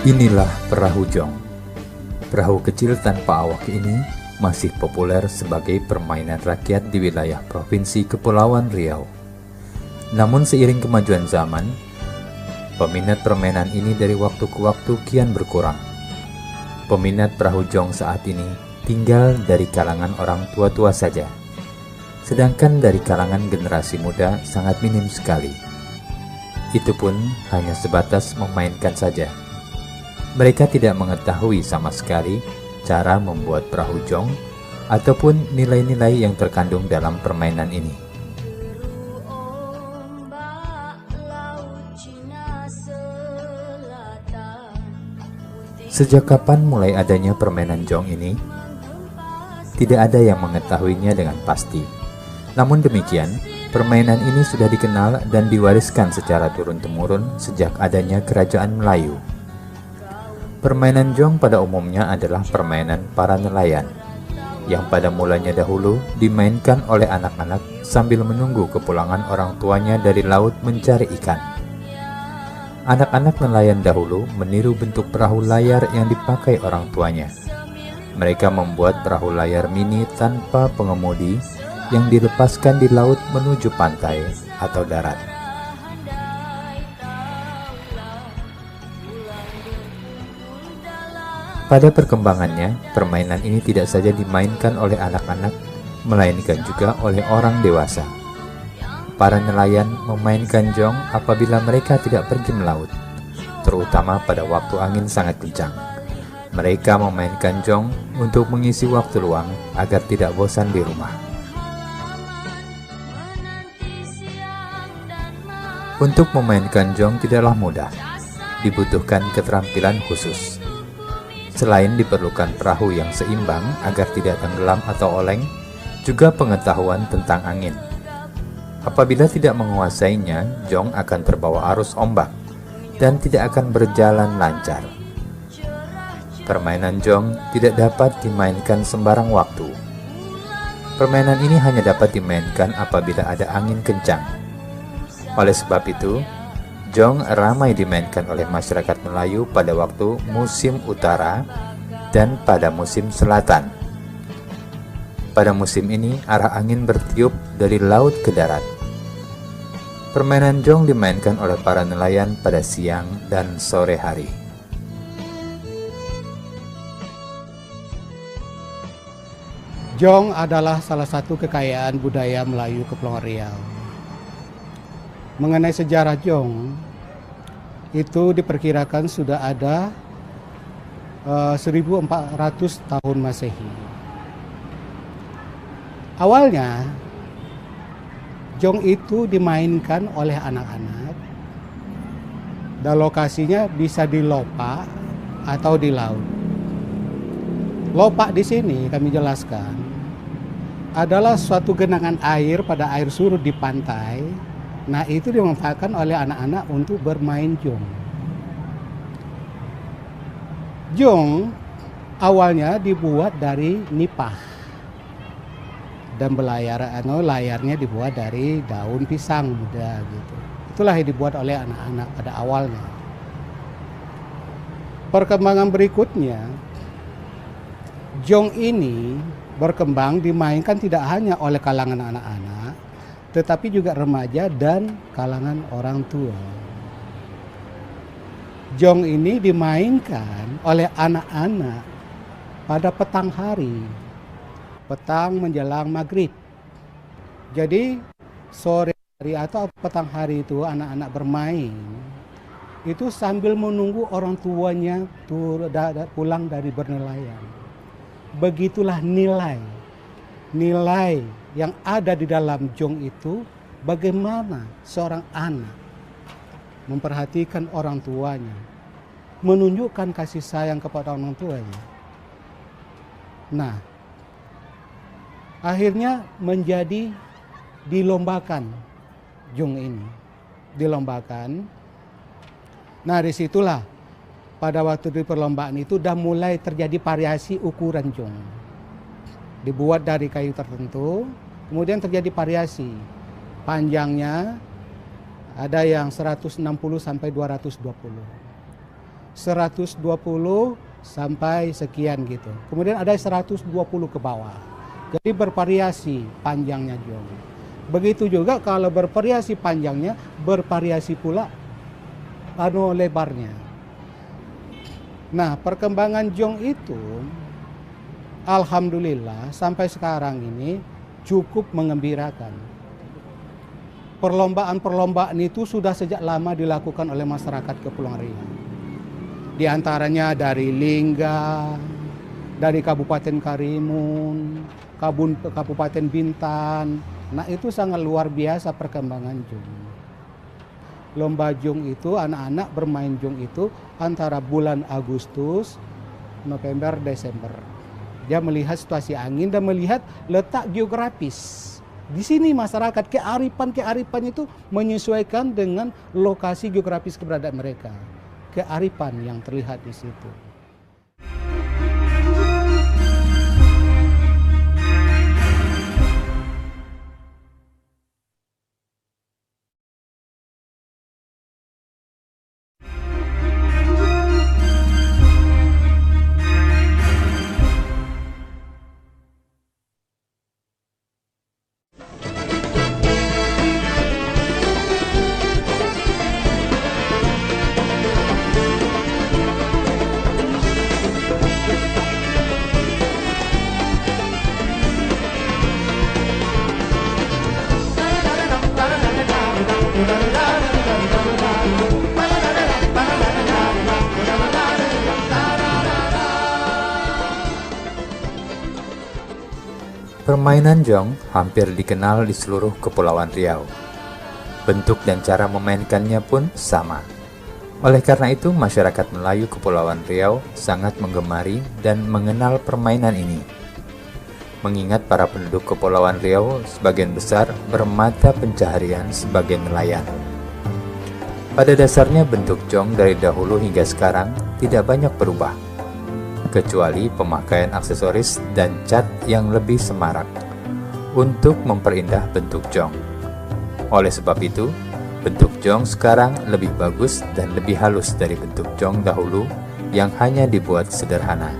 Inilah perahu jong. Perahu kecil tanpa awak ini masih populer sebagai permainan rakyat di wilayah Provinsi Kepulauan Riau. Namun seiring kemajuan zaman, peminat permainan ini dari waktu ke waktu kian berkurang. Peminat perahu jong saat ini tinggal dari kalangan orang tua-tua saja, sedangkan dari kalangan generasi muda sangat minim sekali. Itu pun hanya sebatas memainkan saja. Mereka tidak mengetahui sama sekali cara membuat perahu jong ataupun nilai-nilai yang terkandung dalam permainan ini. Sejak kapan mulai adanya permainan jong ini? Tidak ada yang mengetahuinya dengan pasti. Namun demikian, permainan ini sudah dikenal dan diwariskan secara turun-temurun sejak adanya Kerajaan Melayu. Permainan jong pada umumnya adalah permainan para nelayan, yang pada mulanya dahulu dimainkan oleh anak-anak sambil menunggu kepulangan orang tuanya dari laut mencari ikan. Anak-anak nelayan dahulu meniru bentuk perahu layar yang dipakai orang tuanya. Mereka membuat perahu layar mini tanpa pengemudi yang dilepaskan di laut menuju pantai atau darat. Pada perkembangannya, permainan ini tidak saja dimainkan oleh anak-anak, melainkan juga oleh orang dewasa. Para nelayan memainkan jong apabila mereka tidak pergi melaut, terutama pada waktu angin sangat kencang. Mereka memainkan jong untuk mengisi waktu luang agar tidak bosan di rumah. Untuk memainkan jong tidaklah mudah, dibutuhkan keterampilan khusus. Selain diperlukan perahu yang seimbang agar tidak tenggelam atau oleng, juga pengetahuan tentang angin. Apabila tidak menguasainya, jong akan terbawa arus ombak dan tidak akan berjalan lancar. Permainan jong tidak dapat dimainkan sembarang waktu. Permainan ini hanya dapat dimainkan apabila ada angin kencang. Oleh sebab itu, jong ramai dimainkan oleh masyarakat Melayu pada waktu musim utara dan pada musim selatan. Pada musim ini, arah angin bertiup dari laut ke darat. Permainan jong dimainkan oleh para nelayan pada siang dan sore hari. Jong adalah salah satu kekayaan budaya Melayu Kepulauan Riau. Mengenai sejarah jong, itu diperkirakan sudah ada 1400 tahun Masehi. Awalnya, jong itu dimainkan oleh anak-anak dan lokasinya bisa di lopak atau di laut. Lopak di sini kami jelaskan adalah suatu genangan air pada air surut di pantai. Nah, itu dimanfaatkan oleh anak-anak untuk bermain jong. Jong awalnya dibuat dari nipah dan layarnya dibuat dari daun pisang muda gitu. Itulah yang dibuat oleh anak-anak pada awalnya. Perkembangan berikutnya, jong ini berkembang dimainkan tidak hanya oleh kalangan anak-anak, tetapi juga remaja dan kalangan orang tua. Jong ini dimainkan oleh anak-anak pada petang hari, petang menjelang maghrib. Jadi sore hari atau petang hari itu anak-anak bermain itu sambil menunggu orang tuanya pulang dari bernelayan. Begitulah nilai yang ada di dalam jong itu, bagaimana seorang anak memperhatikan orang tuanya, menunjukkan kasih sayang kepada orang tuanya. Nah, akhirnya menjadi dilombakan jong ini. Dilombakan. Nah, disitulah pada waktu di perlombaan itu sudah mulai terjadi variasi ukuran jong. Dibuat dari kayu tertentu, kemudian terjadi variasi. Panjangnya ada yang 160 sampai 220. 120 sampai sekian gitu. Kemudian ada 120 ke bawah. Jadi bervariasi panjangnya jong. Begitu juga kalau bervariasi panjangnya, bervariasi pula lebarnya. Nah, perkembangan jong itu alhamdulillah sampai sekarang ini cukup mengembirakan. Perlombaan-perlombaan itu sudah sejak lama dilakukan oleh masyarakat Kepulauan Riau. Di antaranya dari Lingga, dari Kabupaten Karimun, Kabupaten Bintan. Nah, itu sangat luar biasa perkembangan jong. Lomba jong itu, anak-anak bermain jong itu antara bulan Agustus, November, Desember. Dia melihat situasi angin dan melihat letak geografis. Di sini masyarakat kearifan itu menyesuaikan dengan lokasi geografis keberadaan mereka. Kearifan yang terlihat di situ. Permainan jong hampir dikenal di seluruh Kepulauan Riau. Bentuk dan cara memainkannya pun sama. Oleh karena itu, masyarakat Melayu Kepulauan Riau sangat menggemari dan mengenal permainan ini. Mengingat para penduduk Kepulauan Riau sebagian besar bermata pencaharian sebagai nelayan. Pada dasarnya bentuk jong dari dahulu hingga sekarang tidak banyak berubah, kecuali pemakaian aksesoris dan cat yang lebih semarak untuk memperindah bentuk jong. Oleh sebab itu, bentuk jong sekarang lebih bagus dan lebih halus dari bentuk jong dahulu yang hanya dibuat sederhana.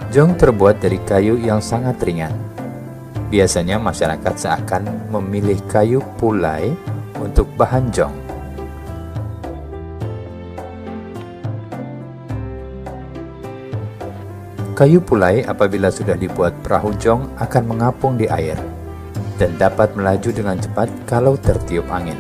Jong terbuat dari kayu yang sangat ringan. Biasanya masyarakat seakan memilih kayu pulai untuk bahan jong. Kayu pulai apabila sudah dibuat perahu jong akan mengapung di air dan dapat melaju dengan cepat kalau tertiup angin.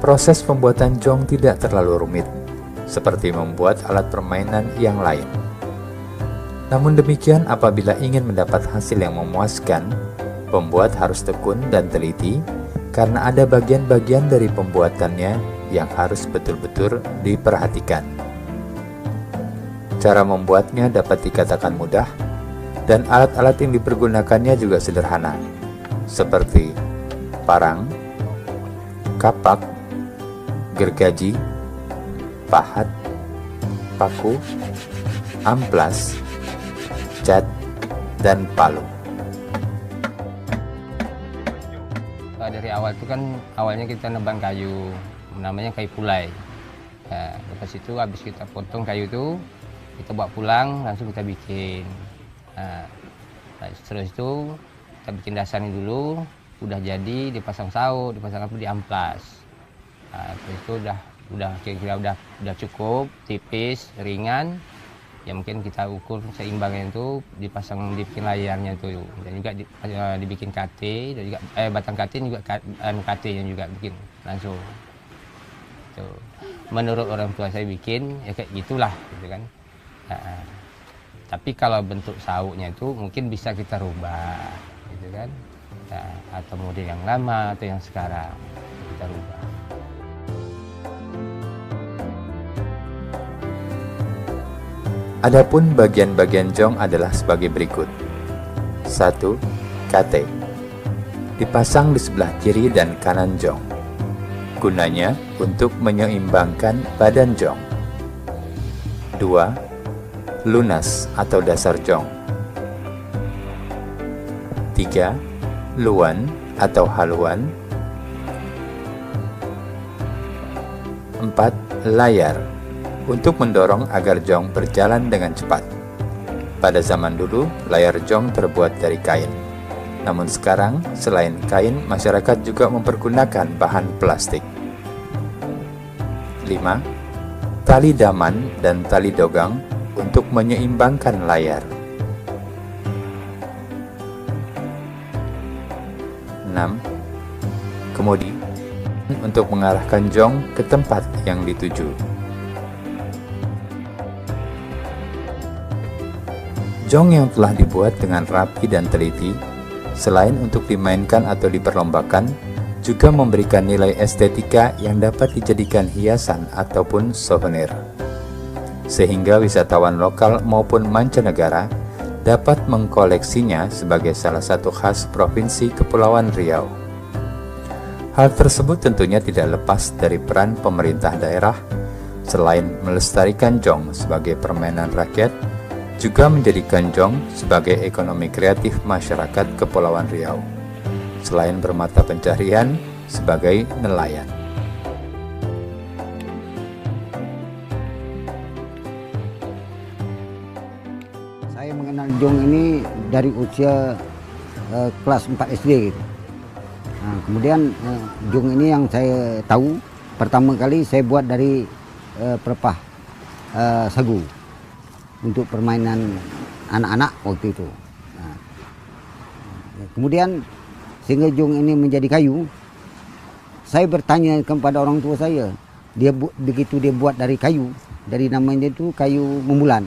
Proses pembuatan jong tidak terlalu rumit, seperti membuat alat permainan yang lain. Namun demikian, apabila ingin mendapat hasil yang memuaskan, pembuat harus tekun dan teliti, karena ada bagian-bagian dari pembuatannya yang harus betul-betul diperhatikan. Cara membuatnya dapat dikatakan mudah, dan alat-alat yang dipergunakannya juga sederhana, seperti parang, kapak, gergaji, pahat, paku, amplas, cat, dan palu. Dari awal itu kan awalnya kita nebang kayu, namanya kayu pulai. Nah, lepas itu habis kita potong kayu itu, kita bawa pulang langsung kita bikin. Nah, terus itu kita bikin dasarnya dulu, udah jadi dipasang saut, dipasang apa, di amplas. Nah, itu udah kira-kira udah cukup tipis, ringan. Ya mungkin kita ukur seimbangnya itu, dibikin layarnya itu, dan juga dibikin KT, dan juga batang KT juga KT yang juga bikin langsung. Tuh. Menurut orang tua saya bikin ya kayak gitulah, gitu kan. Nah, tapi kalau bentuk sautnya itu mungkin bisa kita rubah, gitu kan. Nah, atau model yang lama atau yang sekarang kita rubah. Adapun bagian-bagian jong adalah sebagai berikut. 1. KT. Dipasang di sebelah kiri dan kanan jong. Gunanya untuk menyeimbangkan badan jong. 2. Lunas atau dasar jong. 3. Luan atau haluan. 4. Layar untuk mendorong agar jong berjalan dengan cepat. Pada zaman dulu, layar jong terbuat dari kain. Namun sekarang, selain kain, masyarakat juga mempergunakan bahan plastik. 5. Tali daman dan tali dogang untuk menyeimbangkan layar. 6. Kemudi untuk mengarahkan jong ke tempat yang dituju. Jong yang telah dibuat dengan rapi dan teliti, selain untuk dimainkan atau diperlombakan, juga memberikan nilai estetika yang dapat dijadikan hiasan ataupun souvenir. sehingga wisatawan lokal maupun mancanegara dapat mengkoleksinya sebagai salah satu khas Provinsi Kepulauan Riau. Hal tersebut tentunya tidak lepas dari peran pemerintah daerah. Selain melestarikan jong sebagai permainan rakyat, juga menjadikan jong sebagai ekonomi kreatif masyarakat Kepulauan Riau, selain bermata pencaharian sebagai nelayan. Saya mengenal jong ini dari usia kelas 4 SD gitu. Nah, kemudian jong ini yang saya tahu pertama kali saya buat dari perpah sagu untuk permainan anak-anak waktu itu. Nah, kemudian sehingga jong ini menjadi kayu, saya bertanya kepada orang tua saya, begitu dia buat dari kayu, dari namanya itu kayu membulan.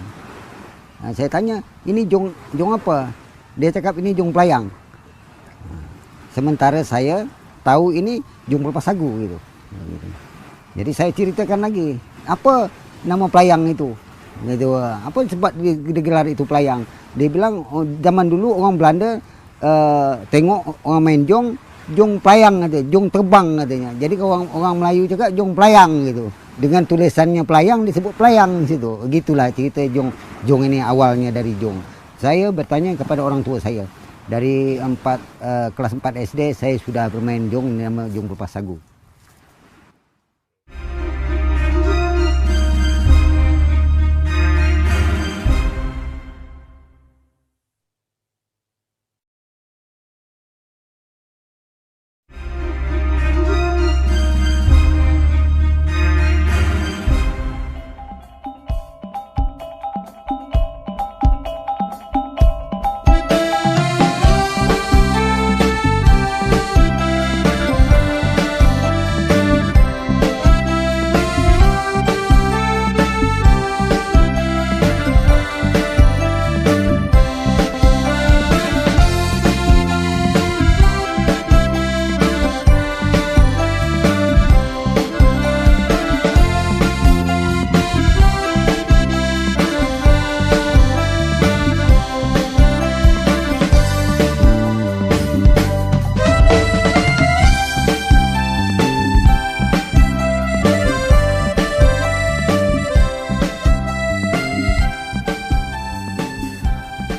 Nah, saya tanya, ini jong apa? Dia cakap ini jong pelayang. Sementara saya tahu ini jong pelepah sagu gitu. Jadi saya ceritakan lagi, apa nama pelayang itu? Gitu. Apa sebab digelar itu pelayang? Dia bilang, oh, zaman dulu orang Belanda tengok orang main jong pelayang katanya, jong terbang katanya. Jadi orang Melayu juga jong pelayang gitu. Dengan tulisannya pelayang disebut pelayang di situ. Gitulah cerita jong ini awalnya dari jong. Saya bertanya kepada orang tua saya. Dari kelas 4 SD saya sudah bermain jong, ini nama jong pelepah sagu.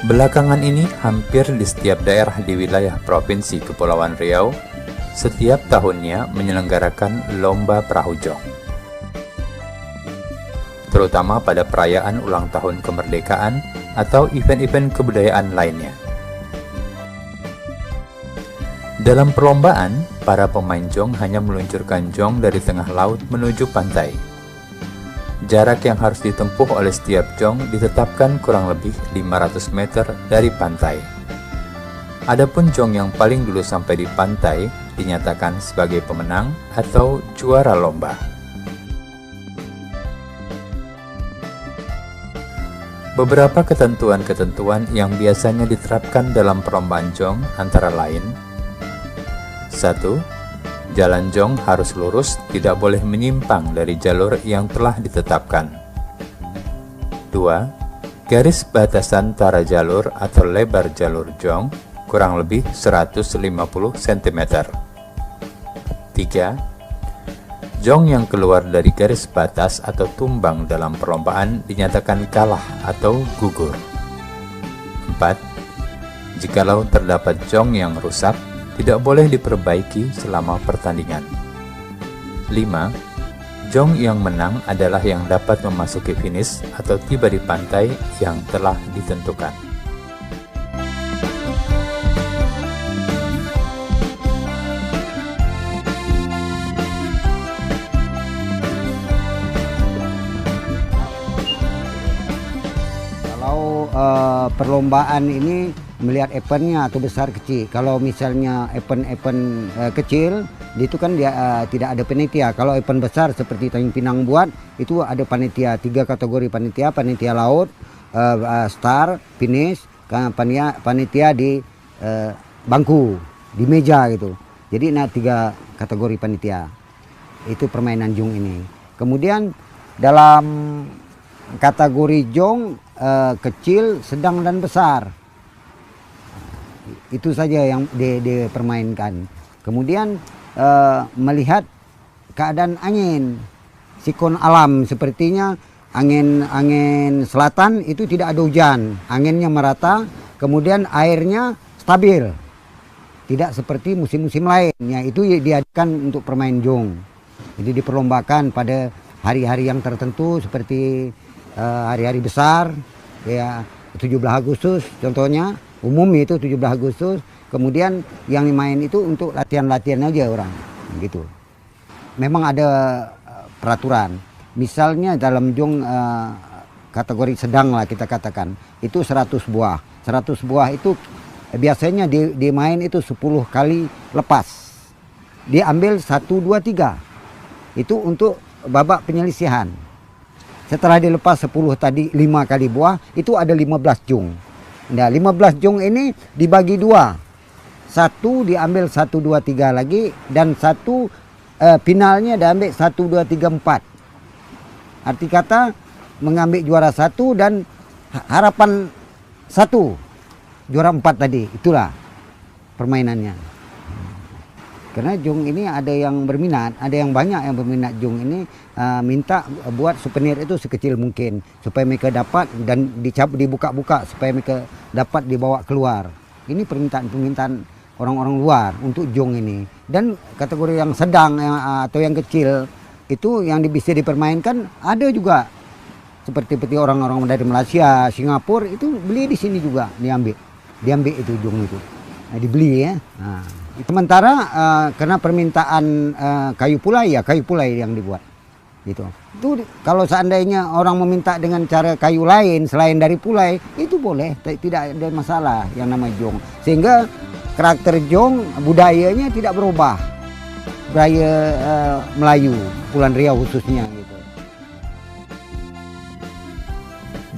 Belakangan ini, hampir di setiap daerah di wilayah Provinsi Kepulauan Riau, setiap tahunnya menyelenggarakan lomba perahu jong. Terutama pada perayaan ulang tahun kemerdekaan atau event-event kebudayaan lainnya. Dalam perlombaan, para pemain jong hanya meluncurkan jong dari tengah laut menuju pantai. Jarak yang harus ditempuh oleh setiap jong ditetapkan kurang lebih 500 meter dari pantai. Adapun jong yang paling dulu sampai di pantai dinyatakan sebagai pemenang atau juara lomba. Beberapa ketentuan-ketentuan yang biasanya diterapkan dalam perlombaan jong antara lain: 1. Jalan jong harus lurus, tidak boleh menyimpang dari jalur yang telah ditetapkan. 2. Garis batasan antara jalur atau lebar jalur jong kurang lebih 150 cm. 3. Jong yang keluar dari garis batas atau tumbang dalam perlombaan dinyatakan kalah atau gugur. 4. Jikalau terdapat jong yang rusak, tidak boleh diperbaiki selama pertandingan. 5. Jong yang menang adalah yang dapat memasuki finish atau tiba di pantai yang telah ditentukan. Kalau perlombaan ini melihat eventnya atau besar kecil. Kalau misalnya event kecil, itu kan dia tidak ada panitia. Kalau event besar seperti Tanjung Pinang buat, itu ada panitia, 3 kategori panitia: panitia laut, star, finish, panitia di bangku, di meja gitu. Jadi 3 kategori panitia. Itu permainan jong ini. Kemudian dalam kategori jong kecil, sedang dan besar. Itu saja yang dipermainkan. Kemudian melihat keadaan angin, sikon alam, sepertinya angin selatan itu tidak ada hujan, anginnya merata, kemudian airnya stabil, tidak seperti musim-musim lainnya. Itu diadakan untuk permain jong. Jadi diperlombakan pada hari-hari yang tertentu seperti hari-hari besar, ya 17 Agustus contohnya, umum itu 17 Agustus. Kemudian yang dimain itu untuk latihan-latihan aja orang, gitu. Memang ada peraturan. Misalnya dalam jong kategori sedang lah kita katakan, itu 100 buah. 100 buah itu biasanya dimain itu 10 kali lepas. Diambil 1, 2, 3. Itu untuk babak penyelisihan. Setelah dilepas 10 tadi 5 kali buah, itu ada 15 jong. Nah, 15 jong ini dibagi 2. Satu diambil 1, 2, 3 lagi, dan satu finalnya diambil 1, 2, 3, 4. Arti kata mengambil juara 1 dan harapan 1 juara 4 tadi. Itulah permainannya. Karena jong ini ada yang berminat, ada yang banyak yang berminat jong ini, minta buat souvenir itu sekecil mungkin supaya mereka dapat, dan dibuka-buka supaya mereka dapat dibawa keluar. Ini permintaan orang-orang luar untuk jong ini. Dan kategori yang sedang atau yang kecil itu yang bisa dipermainkan ada juga. Seperti orang-orang dari Malaysia, Singapura itu beli di sini juga, diambil itu jong itu. Nah, dibeli ya. Nah, sementara karena permintaan kayu pulai yang dibuat. Gitu. Itu kalau seandainya orang meminta dengan cara kayu lain selain dari pulai, itu boleh, tidak ada masalah yang namanya jong. Sehingga karakter jong budayanya tidak berubah, budaya Melayu, Kepulauan Riau khususnya. Gitu.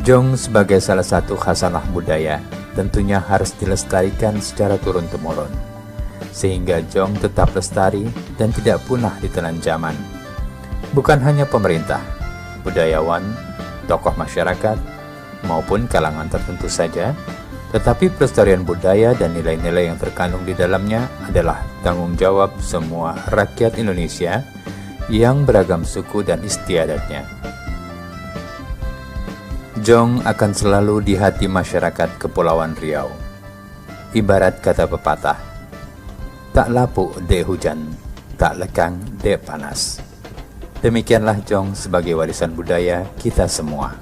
Jong sebagai salah satu khasanah budaya tentunya harus dilestarikan secara turun-temurun, sehingga jong tetap lestari dan tidak punah ditelan zaman. Bukan hanya pemerintah, budayawan, tokoh masyarakat, maupun kalangan tertentu saja, tetapi pelestarian budaya dan nilai-nilai yang terkandung di dalamnya adalah tanggung jawab semua rakyat Indonesia yang beragam suku dan istiadatnya. Jong akan selalu di hati masyarakat Kepulauan Riau. Ibarat kata pepatah, tak lapuk dek hujan, tak lekang dek panas. Demikianlah jong sebagai warisan budaya kita semua.